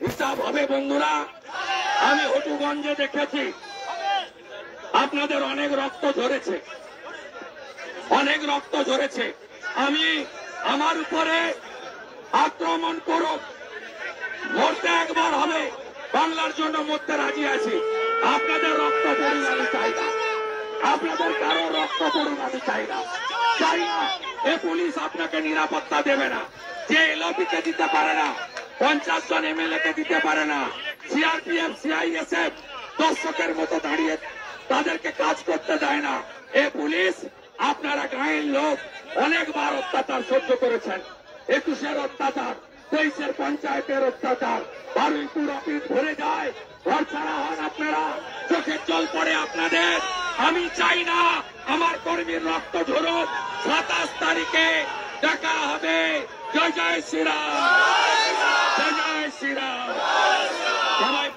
হিসাব হবে বন্ধুরা। আমি হটুগঞ্জে দেখেছি আপনাদের অনেক রক্ত ঝরেছে, অনেক রক্ত ঝরেছে। আমি আমার উপরে আক্রমণ করুক, মরতে একবার হবে, বাংলার জন্য মরতে রাজি আছি। আপনাদের রক্ত পড়ুক আমি চাই না, আপনাদের কারো রক্ত পড়ুক আমি চাই না, চাই না। এ পুলিশ আপনাকে নিরাপত্তা দেবে না, যে এলওপিকে দিতে পারে না, 50 জন এমএলএ কে দিতে পারে না, সিআরপিএফ সিআইএসএফ দর্শকের মতো দাঁড়িয়ে তাদেরকে কাজ করতে দেয় না। এ পুলিশ আপনারা গাঁয়ের লোক অনেকবার অত্যাচার সহ্য করেছেন, 21-এর অত্যাচার, 23-এর পঞ্চায়েতের অত্যাচার, বারুইপুর অফিস ভরে যায়, ঘর ছাড়া হন আপনারা, চোখের জল পড়ে আপনাদের। আমি চাই না আমার কর্মীর রক্ত ঝরুক। 27 তারিখে দেখা হবে। জয় জয় শ্রীরাম, জয় জয় শ্রীরাম। সবাই